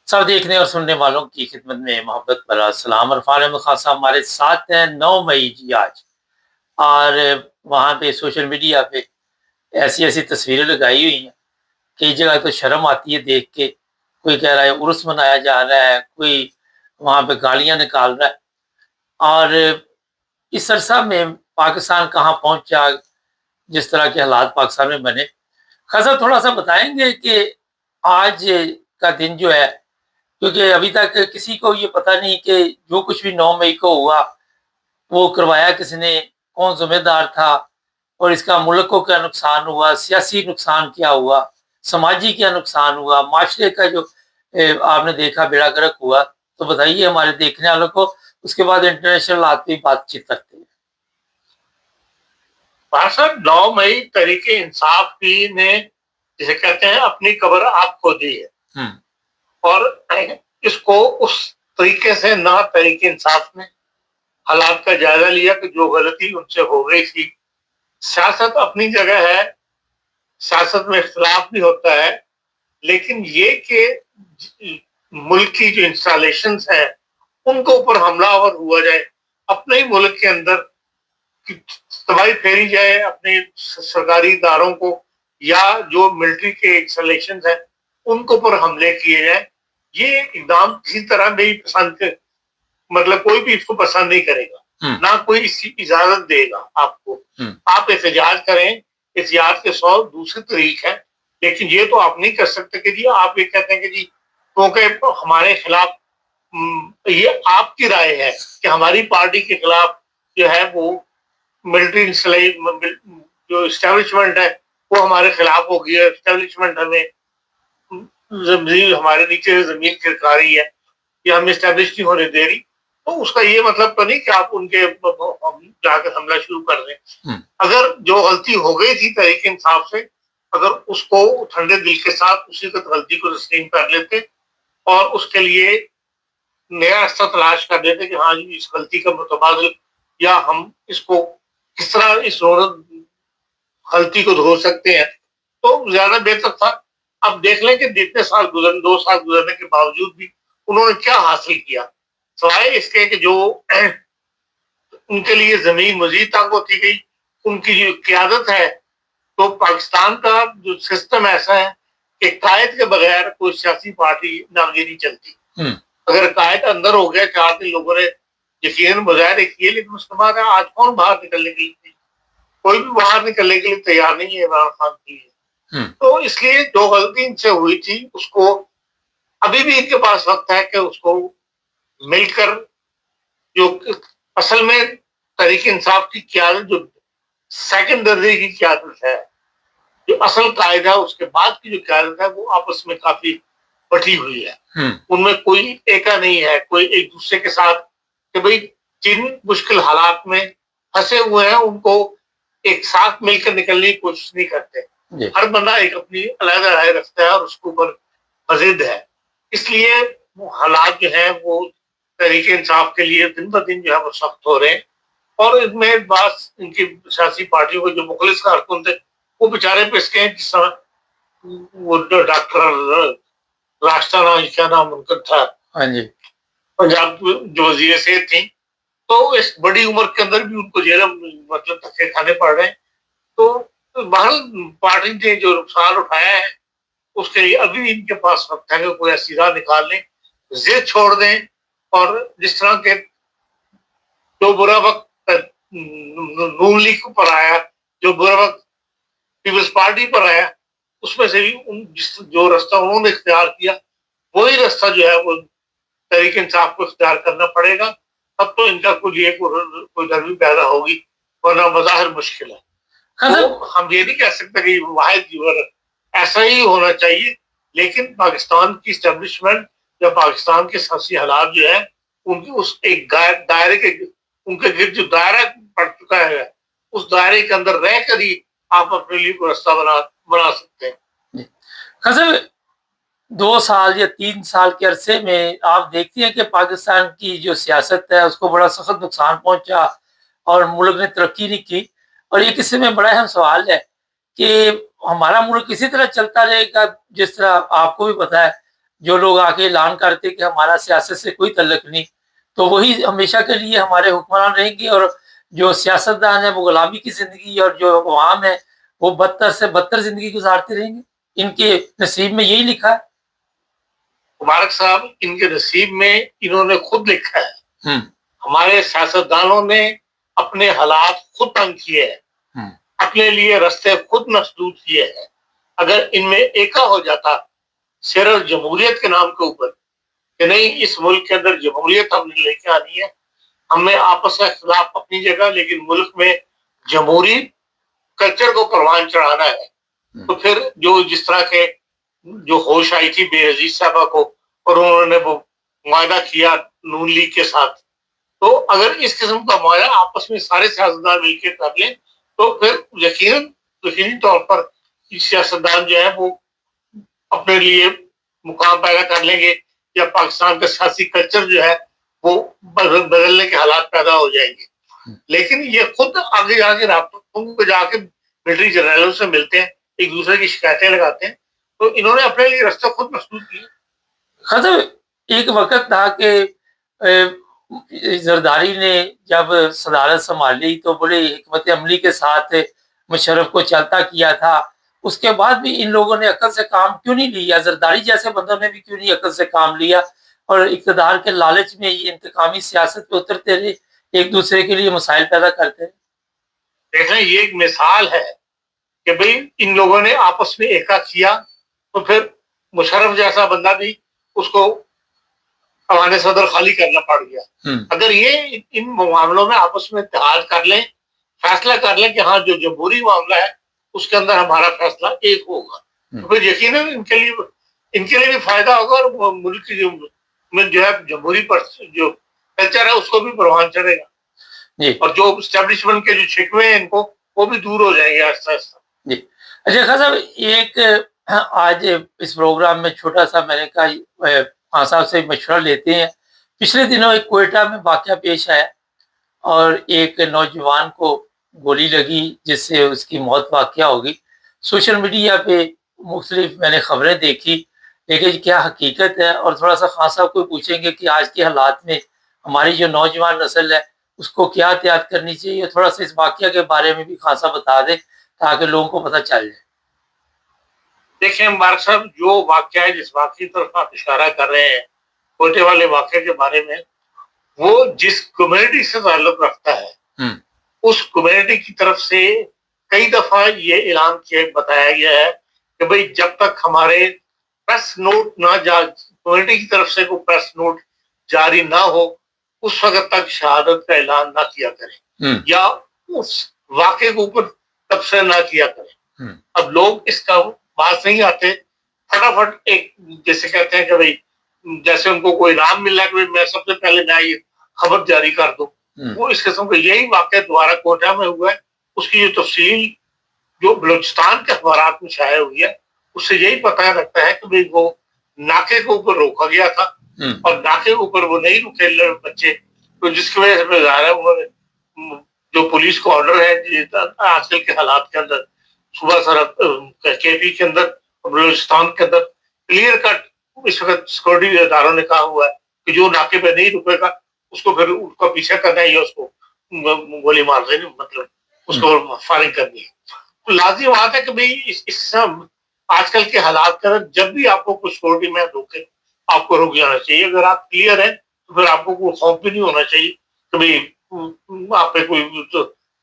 سب دیکھنے اور سننے والوں کی خدمت میں محبت بھرا سلام۔ عرفان احمد خان صاحب ہمارے ساتھ ہیں 9 مئی جی آج، اور وہاں پہ سوشل میڈیا پہ ایسی ایسی تصویریں لگائی ہوئی ہیں، کئی جگہ تو شرم آتی ہے دیکھ کے۔ کوئی کہہ رہا ہے عرس منایا جا رہا ہے، کوئی وہاں پہ گالیاں نکال رہا ہے، اور اس عرصہ میں پاکستان کہاں پہنچا، جس طرح کے حالات پاکستان میں بنے۔ خاصا تھوڑا سا بتائیں گے کہ آج کا دن جو ہے، کیونکہ ابھی تک کسی کو یہ پتہ نہیں کہ جو کچھ بھی 9 مئی کو ہوا وہ کروایا کس نے، کون ذمہ دار تھا، اور اس کا ملک کو کیا نقصان ہوا، سیاسی نقصان کیا ہوا، سماجی کیا نقصان ہوا، معاشرے کا جو آپ نے دیکھا بیڑا گرک ہوا۔ تو بتائیے ہمارے دیکھنے والوں کو، اس کے بعد انٹرنیشنل آدمی بات چیت کرتے ہیں۔ 9 مئی تحریک انصاف کی نے جسے کہتے ہیں اپنی قبر آپ کو دی ہے، اور اس کو اس طریقے سے نہ تحریک انصاف نے حالات کا جائزہ لیا کہ جو غلطی ان سے ہو گئی تھی۔ سیاست اپنی جگہ ہے، سیاست میں اختلاف بھی ہوتا ہے، لیکن یہ کہ ملک کی جو انسٹالیشنز ہیں ان کے اوپر حملہ آور ہوا جائے، اپنے ہی ملک کے اندر تباہی پھیری جائے اپنے سرکاری اداروں کو، یا جو ملٹری کے انسٹالیشنز ہیں ان کے اوپر حملے کیے جائیں، یہ اقدام کسی طرح نہیں پسند، مطلب کوئی بھی اس کو پسند نہیں کرے گا، نہ کوئی اس کی اجازت دے گا آپ کو۔ آپ احتجاج کریں، احتجاج کے 100 دوسرے طریق ہیں، لیکن یہ تو آپ نہیں کر سکتے کہ جی آپ یہ کہتے ہیں کہ جی کیونکہ ہمارے خلاف، یہ آپ کی رائے ہے کہ ہماری پارٹی کے خلاف جو ہے وہ ملٹری جو اسٹیبلشمنٹ ہے وہ ہمارے خلاف ہو گئی ہے، اسٹیبلشمنٹ ہمیں ہمارے نیچے زمین کھرکا رہی ہے، یہ ہمیں اسٹیبلش نہیں ہونے دے رہی، تو اس کا یہ مطلب تو نہیں کہ آپ ان کے جا کر حملہ شروع کر دیں۔ اگر جو غلطی ہو گئی تھی تحریک انصاف سے، اگر اس کو ٹھنڈے دل کے ساتھ اسی غلطی کو تسلیم کر لیتے اور اس کے لیے نیا راستہ تلاش کر دیتے کہ ہاں جی اس غلطی کا متبادل، یا ہم اس کو کس طرح اس غلطی کو دھو سکتے ہیں، تو زیادہ بہتر تھا۔ اب دیکھ لیں کہ جتنے سال 2 سال گزرنے کے باوجود بھی انہوں نے کیا حاصل کیا، سوائے اس کے کہ جو ان کے لیے زمین مزید تنگ ہوتی گئی، ان کی جو قیادت ہے، تو پاکستان کا جو سسٹم ایسا ہے کہ قائد کے بغیر کوئی سیاسی پارٹی آگے نہیں چلتی۔ اگر قائد اندر ہو گیا، 4 دن لوگوں نے یقیناً مظاہرے کیے، لیکن اس کے بعد آج کون باہر نکلنے کے لیے، کوئی بھی باہر نکلنے کے لیے تیار نہیں ہے عمران خان کے لیے۔ تو اس لیے جو غلطی ان سے ہوئی تھی اس کو ابھی بھی ان کے پاس وقت ہے کہ اس کو مل کر، جو اصل میں تحریک انصاف کی قیادت جو سیکنڈ درجے کی قیادت ہے، جو اصل قائد ہے اس کے بعد کی جو قیادت ہے، وہ آپس میں کافی بٹی ہوئی ہے، ان میں کوئی ایکا نہیں ہے، کوئی ایک دوسرے کے ساتھ کہ بھئی جن مشکل حالات میں پھنسے ہوئے ہیں ان کو ایک ساتھ مل کر نکلنے کی کوشش نہیں کرتے، ہر بندہ ایک اپنی علیحدہ رائے رکھتا ہے اور اس کے اوپر مزید ہے۔ اس لیے وہ حالات جو ہیں وہ تحریک انصاف کے لیے دن بدن جو ہے وہ سخت ہو رہے ہیں، اور ان میں بعض ان کی سیاسی پارٹیوں کے جو مخلص کارکن تھے وہ بیچارے پسکے ہیں، جس طرح وہ ڈاکٹر راشدہ کیا نام ان کا تھا، پنجاب جو وزیر صحت تھی، تو اس بڑی عمر کے اندر بھی ان کو جیل مطلب دھکے کھانے پڑ رہے ہیں۔ تو بہرحال پارٹی نے جو نقصان اٹھایا ہے اس کے لیے ابھی ان کے پاس وقت ہے کہ کوئی ایسی راہ نکال لیں، ضد چھوڑ دیں، اور جس طرح کے جو برا وقت نون لیگ پر آیا، جو برا وقت پیپلز پارٹی پر آیا، اس میں سے بھی جو راستہ انہوں نے اختیار کیا وہی راستہ جو ہے وہ تحریک انصاف کو اختیار کرنا پڑے گا، تب تو ان کا کوئی نرمی پیدا ہوگی، ورنہ مظاہر مشکل ہے۔ تو ہم یہ نہیں کہہ سکتے کہ واحد ایسا ہی ہونا چاہیے، لیکن پاکستان کی اسٹیبلشمنٹ یا پاکستان کے سیاسی حالات جو ہے ان کی اس ایک دائرے کے، ان کے گرد جو دائرہ پڑ چکا ہے اس دائرے کے اندر رہ کر ہی آپ اپنے لیے کوئی راستہ بنا سکتے ہیں۔ خاصا 2 سال یا 3 سال کے عرصے میں آپ دیکھتے ہیں کہ پاکستان کی جو سیاست ہے اس کو بڑا سخت نقصان پہنچا اور ملک نے ترقی نہیں کی، اور یہ کسی میں بڑا اہم سوال ہے کہ ہمارا ملک اسی طرح چلتا رہے گا جس طرح آپ کو بھی پتا ہے جو لوگ آکے اعلان کرتے کہ ہمارا سیاست سے کوئی تعلق نہیں، تو وہی ہمیشہ کے لیے ہمارے حکمران رہیں گے، اور جو سیاستدان ہیں وہ غلامی کی زندگی، اور جو عوام ہے وہ بدتر سے بدتر زندگی گزارتے رہیں گے. ان کے نصیب میں یہی لکھا ہے. مبارک صاحب، ان کے نصیب میں انہوں نے خود لکھا ہے. ہمارے سیاستدانوں نے اپنے حالات خود تنگ کیے ہیں، اپنے لیے رستے خود مسدود کیے ہیں. اگر ان میں ایکا ہو جاتا صرف جمہوریت کے نام کے اوپر کہ نہیں اس ملک کے اندر جمہوریت ہم نے لے کے آنی ہے، ہمیں آپس کا اختلاف اپنی جگہ، لیکن ملک میں جمہوری کلچر کو پروان چڑھانا ہے، تو پھر جو جس طرح کے جو ہوش آئی تھی بے عزیز صاحبہ کو، اور انہوں نے وہ معاہدہ کیا نون لیگ کے ساتھ، تو اگر اس قسم کا معاہدہ آپس میں سارے سیاستدان مل کے کر لیں تو پھر یقینی طور پر سیاستدان جو ہے وہ اپنے لیے مقام پیدا کر لیں گے، یا پاکستان کا سیاسی کلچر جو ہے وہ بدلنے کے حالات پیدا ہو جائیں گے. لیکن یہ خود آگے جا کے رابطوں پہ جا کے ملٹری جنرلوں سے ملتے ہیں، ایک دوسرے کی شکایتیں لگاتے ہیں، تو انہوں نے اپنے لیے رستہ خود مسدود کیے. خطر ایک وقت تھا کہ زرداری نے جب صدارت سنبھالی تو بڑے حکمت عملی کے ساتھ مشرف کو چلتا کیا تھا. اس کے بعد بھی ان لوگوں نے عقل سے کام کیوں نہیں لیا؟ زرداری جیسے بندوں نے بھی کیوں نہیں عقل سے کام لیا، اور اقتدار کے لالچ میں یہ انتقامی سیاست پہ اترتے رہے، ایک دوسرے کے لیے مسائل پیدا کرتے رہے. دیکھیں یہ ایک مثال ہے کہ بھئی ان لوگوں نے آپس میں ایکا کیا، تو پھر مشرف جیسا بندہ بھی اس کو ایوان صدر خالی کرنا پڑ گیا. اگر یہ ان معاملوں میں آپس میں اتحاد کر لیں، فیصلہ کر لیں کہ ہاں جو جمہوری معاملہ ہے اس کے اندر ہمارا فیصلہ ایک ہوگا، تو پھر یقیناً ان کے لیے بھی فائدہ ہوگا، اور ملک کی جو ہے جمہوری پر جو کلچر ہے اس کو بھی پروان چڑھے گا. اور جو اسٹیبلشمنٹ کے جو شکوے ہیں ان کو وہ بھی دور ہو جائیں گے آہستہ آہستہ. جی اچھا خان صاحب، ایک آج اس پروگرام میں چھوٹا سا میں نے کہا خان صاحب سے مشورہ لیتے ہیں. پچھلے دنوں ایک کوئٹہ میں واقعہ پیش آیا، اور ایک نوجوان کو گولی لگی جس سے اس کی موت واقعہ ہوگی. سوشل میڈیا پہ مختلف میں نے خبریں دیکھی، لیکن کیا حقیقت ہے؟ اور تھوڑا سا خان صاحب کو پوچھیں گے کہ آج کے حالات میں ہماری جو نوجوان نسل ہے اس کو کیا احتیاط کرنی چاہیے. تھوڑا سا اس واقعہ کے بارے میں بھی خان صاحب بتا دیں تاکہ لوگوں کو پتہ چل جائے. دیکھیں مبارک صاحب، جو واقعہ ہے جس واقعے طرف آپ اشارہ کر رہے ہیں کوئٹے والے واقعے کے بارے میں، وہ جس کمیونٹی سے تعلق رکھتا ہے اس کمیونٹی کی طرف سے کئی دفعہ یہ اعلان بتایا گیا ہے کہ بھئی جب تک ہمارے پریس نوٹ نہ کمیونٹی کی طرف سے کوئی پریس نوٹ جاری نہ ہو اس وقت تک شہادت کا اعلان نہ کیا کریں، یا اس واقعے کے اوپر تبصرہ نہ کیا کریں. اب لوگ اس کا بات نہیں آتے، فٹافٹ ایک جیسے کہتے ہیں کہ بھئی جیسے ان کو کوئی انعام مل رہا ہے کہ میں سب سے پہلے میں یہ خبر جاری کر دوں. وہ اس قسم کا یہی واقعہ دوبارہ کوئٹہ میں ہوا ہے. اس کی جو تفصیل جو بلوچستان کے اخبارات میں شائع ہوئی ہے اس سے یہی پتہ لگتا ہے کہ بھئی وہ ناکے کے اوپر روکا گیا تھا، اور ناکے کے اوپر وہ نہیں رکے بچے، تو جس کی وجہ سے ظاہر ہے انہوں نے جو پولیس کو آرڈر ہے آج کل کے حالات کے اندر صوبہ سرحد کے پی کے اندر بلوچستان کے اندر کلیئر کٹ اس وقت سیکورٹی اداروں نے کہا ہوا ہے کہ جو ناکے پہ نہیں رکے گا اس کو پھر اس کا پیچھا کرنا ہے یا اس کو گولی مار دینی، مطلب اس کو فائرنگ کرنی ہے. لازمی بات ہے کہ بھئی اس آج کل کے حالات کے اندر جب بھی آپ کو کوئی سیکورٹی میں روکے آپ کو رک جانا چاہیے. اگر آپ کلیئر ہیں تو پھر آپ کو کوئی خوف بھی نہیں ہونا چاہیے کہ بھئی آپ پہ کوئی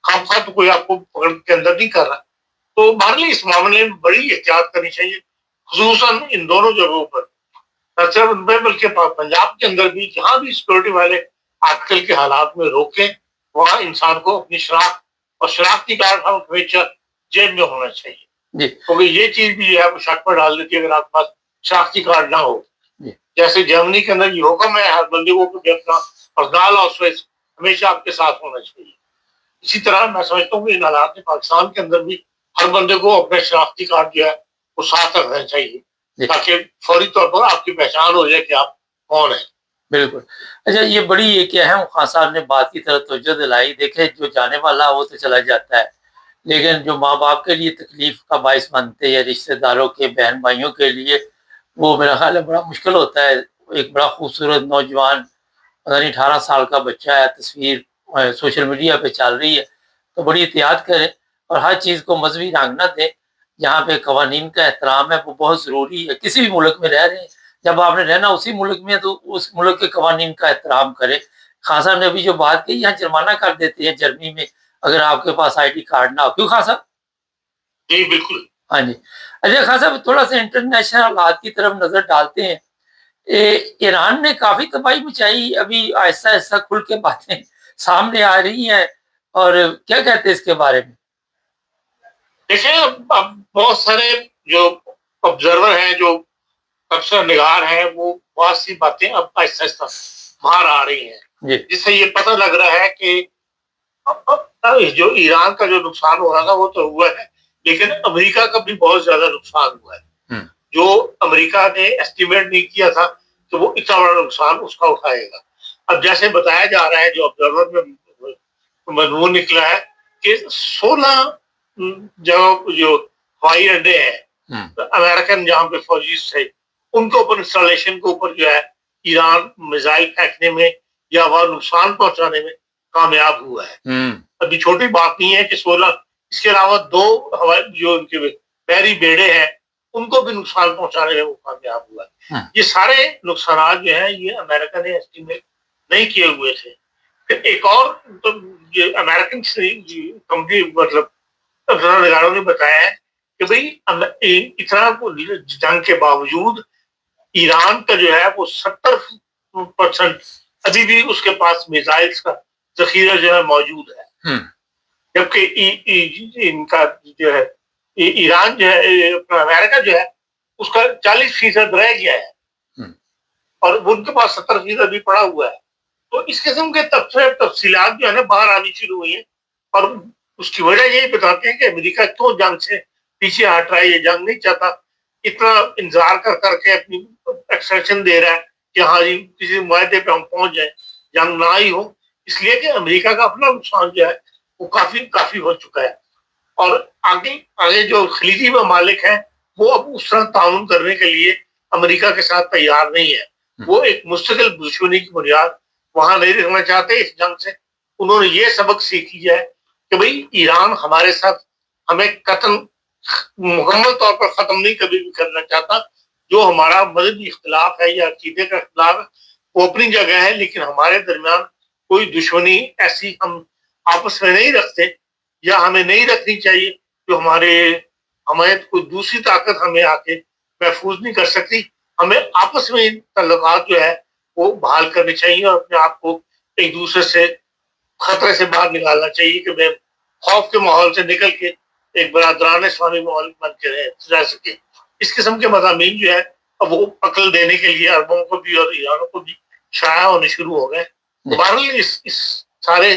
خام تو کوئی آپ کو پکڑ کے اندر نہیں کر رہا. تو ہمارے لیے اس معاملے میں بڑی احتیاط کرنی چاہیے، خصوصاً ان دونوں جگہوں پر، نہ صرف ان میں بلکہ پنجاب کے اندر بھی جہاں بھی سیکورٹی والے آج کل کے حالات میں روکیں وہاں انسان کو اپنی شناخت اور شناختی کارڈ ہمیشہ جیب میں ہونا چاہیے، کیونکہ یہ چیز بھی ہے وہ شک پر ڈال دیتی ہے اگر آپ کے پاس شناختی کارڈ نہ ہو. جیسے جرمنی کے اندر یہ حکم ہے ہر بندے کو کہ اپنا پرسنل آؤسویس ہمیشہ آپ کے ساتھ ہونا چاہیے. اسی طرح میں سمجھتا ہوں کہ ان حالات میں پاکستان کے اندر بھی ہر بندے کو اپنا شناختی کارڈ جو ہے وہ ساتھ رکھنا چاہیے تاکہ فوری طور پر آپ کی پہچان ہو جائے کہ آپ کون ہیں. بالکل. اچھا یہ بڑی ایک اہم خان صاحب نے بات کی طرف توجہ دلائی. دیکھیں جو جانے والا وہ تو چلا جاتا ہے، لیکن جو ماں باپ کے لیے تکلیف کا باعث بنتے ہیں، رشتہ داروں کے بہن بھائیوں کے لیے وہ میرا خیال ہے بڑا مشکل ہوتا ہے. ایک بڑا خوبصورت نوجوان پتہ نہیں 18 سال کا بچہ ہے, تصویر سوشل میڈیا پہ چل رہی ہے, تو بڑی احتیاط کریں اور ہر چیز کو مذہبی رنگ نہ دیں. جہاں پہ قوانین کا احترام ہے وہ بہت ضروری ہے. کسی بھی ملک میں رہ رہے ہیں, جب آپ نے رہنا اسی ملک میں تو اس ملک کے قوانین کا احترام کریں. خان صاحب نے ابھی جو بات کی, یہاں جرمانہ کر دیتے ہیں جرمنی میں اگر آپ کے پاس آئی ڈی کارڈ نہ ہو. کیوں خان صاحب؟ جی بالکل. ہاں جی. اچھا خان صاحب, تھوڑا سا انٹرنیشنل حالات کی طرف نظر ڈالتے ہیں. ایران نے کافی تباہی مچائی, ابھی آہستہ آہستہ کھل کے باتیں سامنے آ رہی ہیں, اور کیا کہتے ہیں اس کے بارے میں؟ دیکھیں اب بہت سارے جو آبزرور ہیں, جو تبصرہ نگار ہیں, وہ بہت سی باتیں اب آہستہ آہستہ باہر آ رہی ہیں, جس سے یہ پتہ لگ رہا ہے کہ اب جو ایران کا جو نقصان ہو رہا تھا وہ تو ہوا ہے, لیکن امریکہ کا بھی بہت زیادہ نقصان ہوا ہے. جو امریکہ نے ایسٹیمیٹ نہیں کیا تھا کہ وہ اتنا بڑا نقصان اس کا اٹھائے گا. اب جیسے بتایا جا رہا ہے, جو آبزرور میں مضمون نکلا ہے کہ 16 جگہ جو ہوائی اڈے ہیں امریکن جہاں پہ فوجی تھے, ان کے اوپر انسٹالیشن کے اوپر جو ہے ایران میزائل پھینکنے میں یا وہ نقصان پہنچانے میں کامیاب ہوا ہے. ابھی چھوٹی بات نہیں ہے کہ 16, اس کے علاوہ 2 ہوائی جو ان کے بحری بیڑے ہیں ان کو بھی نقصان پہنچانے میں وہ کامیاب ہوا ہے. یہ سارے نقصانات جو ہیں یہ امریکہ نے اسٹیمیٹ نہیں کیے ہوئے تھے. پھر ایک اور یہ امریکن کمپنی مطلب نگاروں نے بتایا ہے کہ بھائی اتنا جنگ کے باوجود ایران کا جو ہے وہ 70% ابھی بھی اس کے پاس میزائلز کا ذخیرہ جو ہے موجود ہے, جبکہ ان کا جو ہے ایران جو ہے امریکہ جو ہے اس کا 40% رہ گیا ہے اور ان کے پاس 70% ابھی پڑا ہوا ہے. تو اس قسم کے تفصیلات جو ہے نا باہر آنی شروع ہوئی ہیں, اور اس کی وجہ یہی بتاتے ہیں کہ امریکہ کیوں جنگ سے پیچھے ہٹ رہا ہے. یہ جنگ نہیں چاہتا, اتنا انتظار کر کے اپنی ایکسٹینشن دے رہا ہے کہ ہاں جی کسی معاہدے پہ ہم پہنچ جائیں, جنگ نہ ہی ہو, اس لیے کہ امریکہ کا اپنا نقصان جو ہے وہ کافی ہو چکا ہے. اور آگے جو خلیجی ممالک ہیں وہ اب اس طرح تعاون کرنے کے لیے امریکہ کے ساتھ تیار نہیں ہے. وہ ایک مستقل دشمنی کی بنیاد وہاں نہیں رکھنا چاہتے اس جنگ سے. انہوں نے یہ سبق سیکھ لیا ہے کہ بھئی ایران ہمارے ساتھ ہمیں قتل مکمل طور پر ختم نہیں کبھی بھی کرنا چاہتا. جو ہمارا مذہبی اختلاف ہے یا عقیدے کا اختلاف ہے وہ اپنی جگہ ہے, لیکن ہمارے درمیان کوئی دشمنی ایسی ہم آپس میں نہیں رکھتے یا ہمیں نہیں رکھنی چاہیے جو ہمیں کوئی دوسری طاقت ہمیں آ کے محفوظ نہیں کر سکتی. ہمیں آپس میں تعلقات جو ہے وہ بحال کرنے چاہیے اور اپنے آپ کو ایک دوسرے سے خطرے سے باہر نکالنا چاہیے کہ میں خوف کے ماحول سے نکل کے ایک برادران اسلامی ماحول بن کے رہ سکے. اس قسم کے مضامین جو ہے اب وہ عقل دینے کے لیے عربوں کو بھی اور ایرانوں کو بھی شائع ہونے شروع ہو گئے. بہرحال اس سارے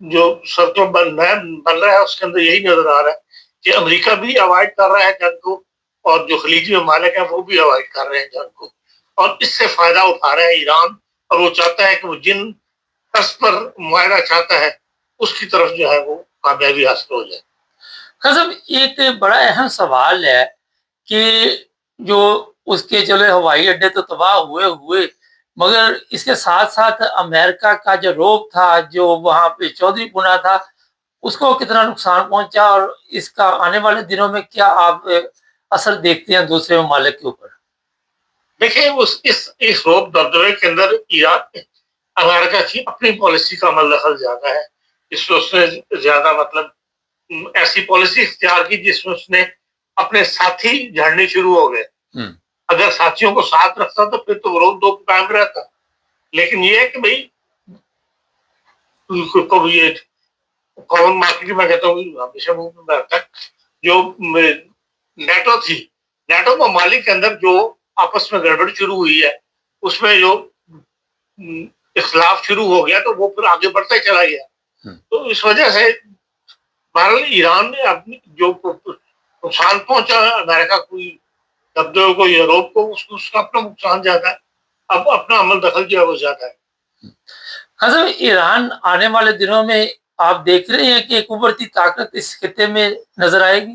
جو سرکل بن رہا ہے اس کے اندر یہی نظر آ رہا ہے کہ امریکہ بھی اوائڈ کر رہا ہے جنگ کو, اور جو خلیجی ممالک ہیں وہ بھی اوائڈ کر رہے ہیں جنگ کو, اور اس سے فائدہ اٹھا رہا ہے ایران. اور وہ چاہتا ہے کہ وہ جن طرز پر معاہدہ چاہتا ہے اس کی طرف جو ہے وہ کامیابی حاصل ہو جائے. قسم ایک بڑا اہم سوال ہے کہ جو اس کے چلے ہوائی اڈے تو تباہ ہوئے مگر اس کے ساتھ ساتھ امریکہ کا جو روب تھا, جو وہاں پہ چودھری پنا تھا, اس کو کتنا نقصان پہنچا, اور اس کا آنے والے دنوں میں کیا آپ اثر دیکھتے ہیں دوسرے ممالک کے اوپر؟ دیکھیں اس روب دبدبے کے اندر ایران امریکہ کی اپنی پالیسی کا عمل دخل زیادہ ہے. اس نے زیادہ مطلب ایسی پالیسی اختیار کی جس میں اس نے اپنے ساتھی جھڑنے شروع ہو گئے. اگر ساتھیوں کو ساتھ رکھتا تو پھر تو روک دو قائم رہتا, لیکن یہ ہے کہ بھائی یہ کامن مارکیٹ میں کہتا ہوں ہمیشہ میں رہتا ہے, جو نیٹو تھی, نیٹو ممالک کے اندر جو آپس میں گڑبڑ شروع ہوئی ہے اس میں جو اختلاف شروع ہو گیا تو وہ پھر آگے بڑھتا ہی چلا گیا. تو اس وجہ سے بہرحال ایران نے اپنی جو نقصان پہنچا ہے امریکہ کو, دبدبے کو, یوروپ کو, اس کا اپنا نقصان زیادہ ہے. اب اپنا عمل دخل جو ہے وہ زیادہ ہے. حضرت ایران آنے والے دنوں میں آپ دیکھ رہے ہیں کہ ایک ابھرتی طاقت اس خطے میں نظر آئے گی؟